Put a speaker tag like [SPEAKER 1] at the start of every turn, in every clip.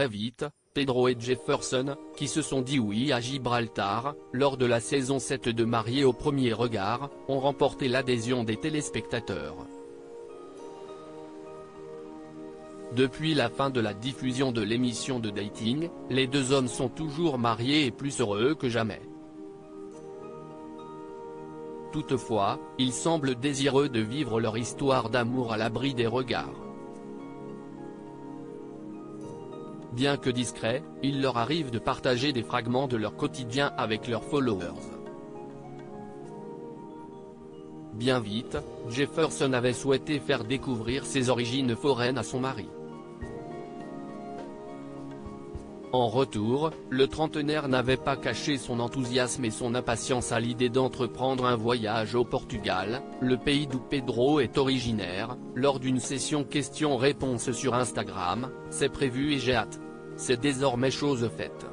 [SPEAKER 1] très vite, Pedro et Jefferson, qui se sont dit oui à Gibraltar, lors de la saison 7 de Mariés au premier regard, ont remporté l'adhésion des téléspectateurs. Depuis la fin de la diffusion de l'émission de dating, les deux hommes sont toujours mariés et plus heureux que jamais. Toutefois, ils semblent désireux de vivre leur histoire d'amour à l'abri des regards. Bien que discrets, il leur arrive de partager des fragments de leur quotidien avec leurs followers. Bien vite, Jefferson avait souhaité faire découvrir ses origines foraines à son mari. En retour, le trentenaire n'avait pas caché son enthousiasme et son impatience à l'idée d'entreprendre un voyage au Portugal, le pays d'où Pedro est originaire. Lors d'une session questions-réponses sur Instagram, c'est prévu et j'ai hâte. C'est désormais chose faite.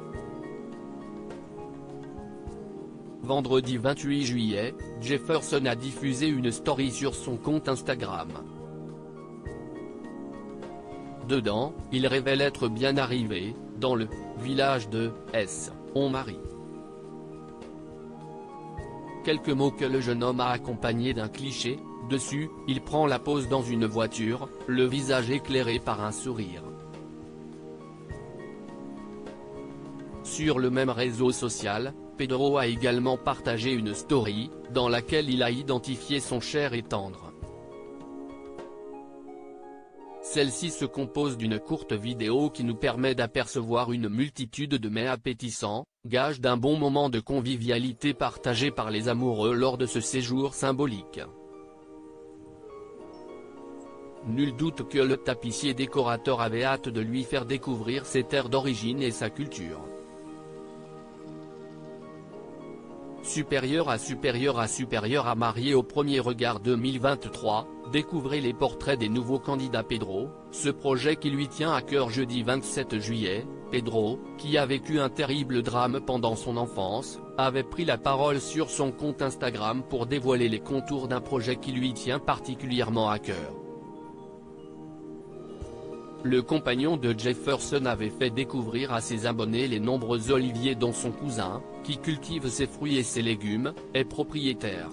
[SPEAKER 1] Vendredi 28 juillet, Jefferson a diffusé une story sur son compte Instagram. Dedans, il révèle être bien arrivé, dans le village de Son-Mari. Quelques mots que le jeune homme a accompagnés d'un cliché. Dessus, il prend la pose dans une voiture, le visage éclairé par un sourire. Sur le même réseau social, Pedro a également partagé une story, dans laquelle il a identifié son cher et tendre. Celle-ci se compose d'une courte vidéo qui nous permet d'apercevoir une multitude de mets appétissants, gage d'un bon moment de convivialité partagé par les amoureux lors de ce séjour symbolique. Nul doute que le tapissier décorateur avait hâte de lui faire découvrir ses terres d'origine et sa culture. Supérieur à Mariés au premier regard 2023, découvrez les portraits des nouveaux candidats. Pedro, ce projet qui lui tient à cœur. Jeudi 27 juillet, Pedro, qui a vécu un terrible drame pendant son enfance, avait pris la parole sur son compte Instagram pour dévoiler les contours d'un projet qui lui tient particulièrement à cœur. Le compagnon de Jefferson avait fait découvrir à ses abonnés les nombreux oliviers dont son cousin, qui cultive ses fruits et ses légumes, est propriétaire.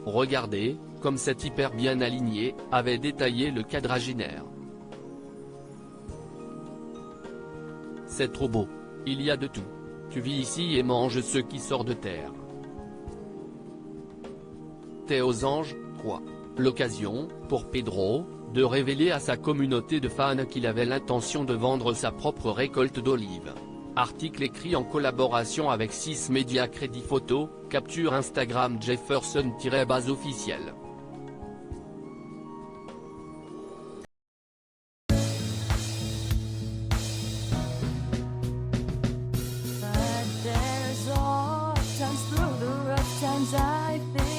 [SPEAKER 1] Regardez, comme c'est hyper bien aligné, avait détaillé le quadragénaire. C'est trop beau. Il y a de tout. Tu vis ici et manges ce qui sort de terre. T'es aux anges, quoi. L'occasion, pour Pedro, de révéler à sa communauté de fans qu'il avait l'intention de vendre sa propre récolte d'olives. Article écrit en collaboration avec 6 médias. Crédit photo, capture Instagram Jefferson-officiel.
[SPEAKER 2] But there's all times through the rough times I think